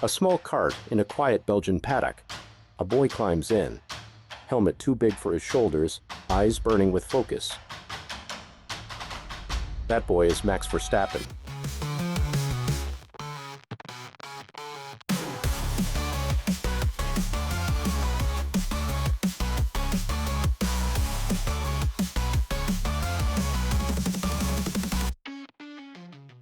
A small cart in a quiet Belgian paddock. A boy climbs in. Helmet too big for his shoulders, eyes burning with focus. That boy is Max Verstappen.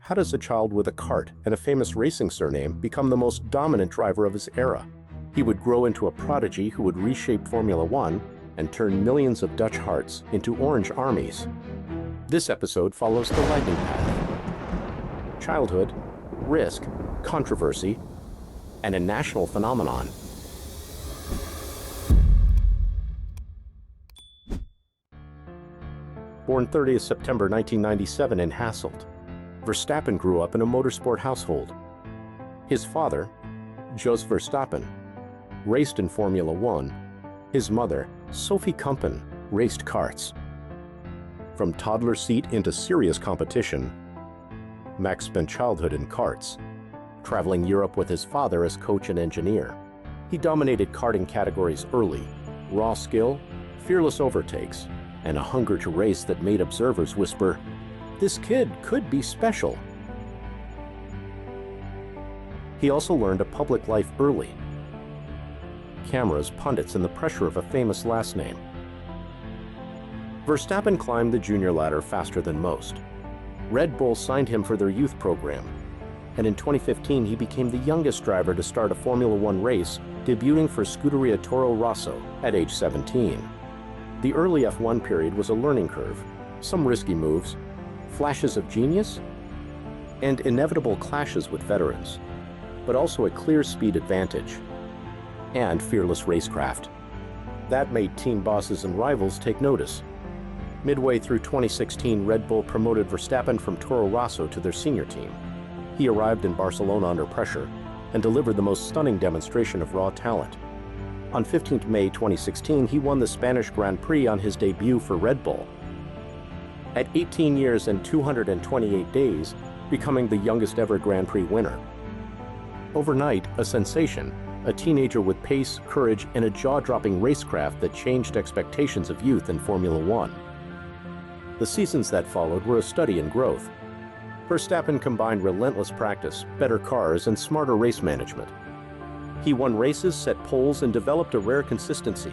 How does a child with a cart and a famous racing surname become the most dominant driver of his era? He would grow into a prodigy who would reshape Formula One and turn millions of Dutch hearts into orange armies. This episode follows the lightning path. Childhood, risk, controversy, and a national phenomenon. Born 30th September 1997 in Hasselt, Verstappen grew up in a motorsport household. His father, Jos Verstappen, raced in Formula One. His mother, Sophie Kumpen, raced karts. From toddler seat into serious competition, Max spent childhood in karts, traveling Europe with his father as coach and engineer. He dominated karting categories early, raw skill, fearless overtakes, and a hunger to race that made observers whisper, "This kid could be special." He also learned a public life early. Cameras, pundits, and the pressure of a famous last name. Verstappen climbed the junior ladder faster than most. Red Bull signed him for their youth program, and in 2015 he became the youngest driver to start a Formula One race, debuting for Scuderia Toro Rosso at age 17. The early F1 period was a learning curve, some risky moves, flashes of genius, and inevitable clashes with veterans, but also a clear speed advantage and fearless racecraft. That made team bosses and rivals take notice. Midway through 2016, Red Bull promoted Verstappen from Toro Rosso to their senior team. He arrived in Barcelona under pressure and delivered the most stunning demonstration of raw talent. On 15 May 2016, he won the Spanish Grand Prix on his debut for Red Bull. At 18 years and 228 days, becoming the youngest ever Grand Prix winner. Overnight, a sensation, a teenager with pace, courage, and a jaw-dropping racecraft that changed expectations of youth in Formula One. The seasons that followed were a study in growth. Verstappen combined relentless practice, better cars, and smarter race management. He won races, set poles, and developed a rare consistency.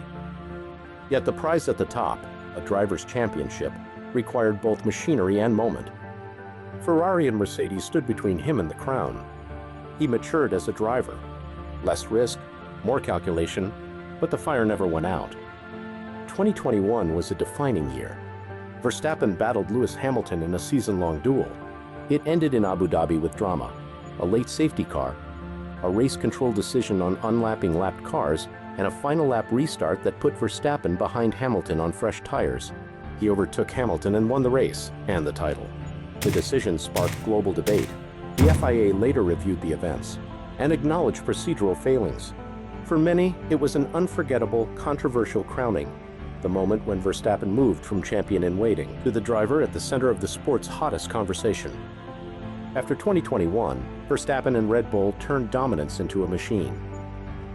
Yet the prize at the top, a driver's championship, required both machinery and moment. Ferrari and Mercedes stood between him and the crown. He matured as a driver. Less risk, more calculation, but the fire never went out. 2021 was a defining year. Verstappen battled Lewis Hamilton in a season-long duel. It ended in Abu Dhabi with drama, a late safety car, a race control decision on unlapping lapped cars, and a final lap restart that put Verstappen behind Hamilton on fresh tires. He overtook Hamilton and won the race and the title. The decision sparked global debate. The FIA later reviewed the events and acknowledged procedural failings. For many, it was an unforgettable, controversial crowning, the moment when Verstappen moved from champion-in-waiting to the driver at the center of the sport's hottest conversation. After 2021, Verstappen and Red Bull turned dominance into a machine.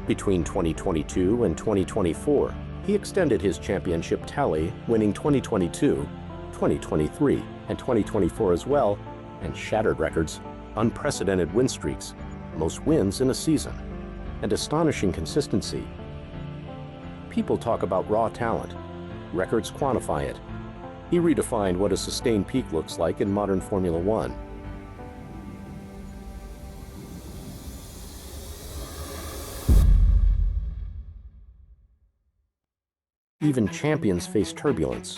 Between 2022 and 2024, he extended his championship tally, winning 2022, 2023, and 2024 as well, and shattered records, unprecedented win streaks, most wins in a season, and astonishing consistency. People talk about raw talent. Records quantify it. He redefined what a sustained peak looks like in modern Formula One. Even champions face turbulence.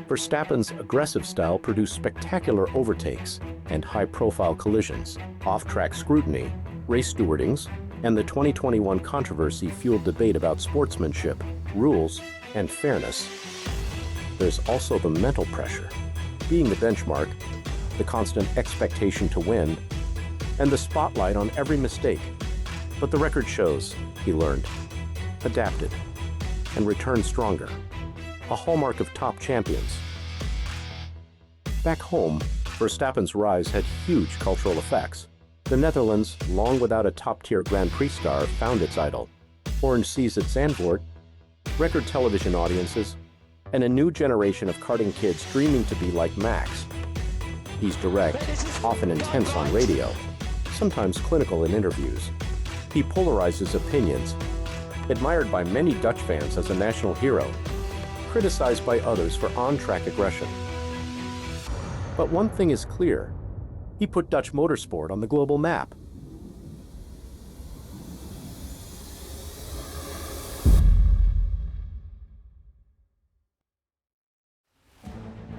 Verstappen's aggressive style produced spectacular overtakes and high-profile collisions, off-track scrutiny, race stewardings, and the 2021 controversy fueled debate about sportsmanship, rules, and fairness. There's also the mental pressure, being the benchmark, the constant expectation to win, and the spotlight on every mistake. But the record shows he learned, adapted, and returned stronger, a hallmark of top champions. Back home, Verstappen's rise had huge cultural effects. The Netherlands, long without a top-tier Grand Prix star, found its idol. Orange sees at Zandvoort, record television audiences, and a new generation of karting kids dreaming to be like Max. He's direct, often intense on radio, sometimes clinical in interviews. He polarizes opinions, admired by many Dutch fans as a national hero, criticized by others for on-track aggression. But one thing is clear: he put Dutch motorsport on the global map.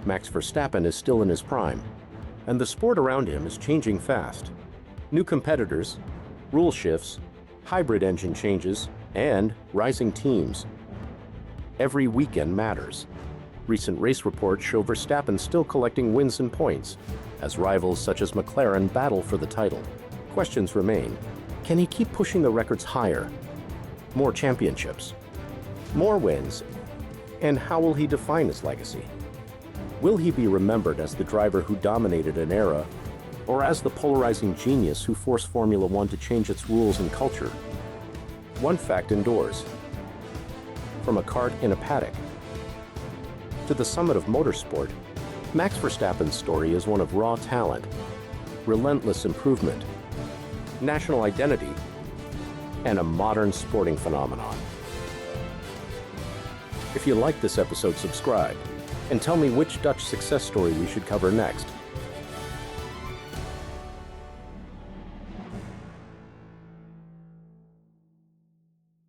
Max Verstappen is still in his prime, and the sport around him is changing fast. New competitors, rule shifts, hybrid engine changes, and rising teams. Every weekend matters. Recent race reports show Verstappen still collecting wins and points, as rivals such as McLaren battle for the title. Questions remain. Can he keep pushing the records higher? More championships? More wins? And how will he define his legacy? Will he be remembered as the driver who dominated an era, or as the polarizing genius who forced Formula One to change its rules and culture? One fact endures. From a kart in a paddock to the summit of motorsport, Max Verstappen's story is one of raw talent, relentless improvement, national identity, and a modern sporting phenomenon. If you liked this episode, subscribe, and tell me which Dutch success story we should cover next.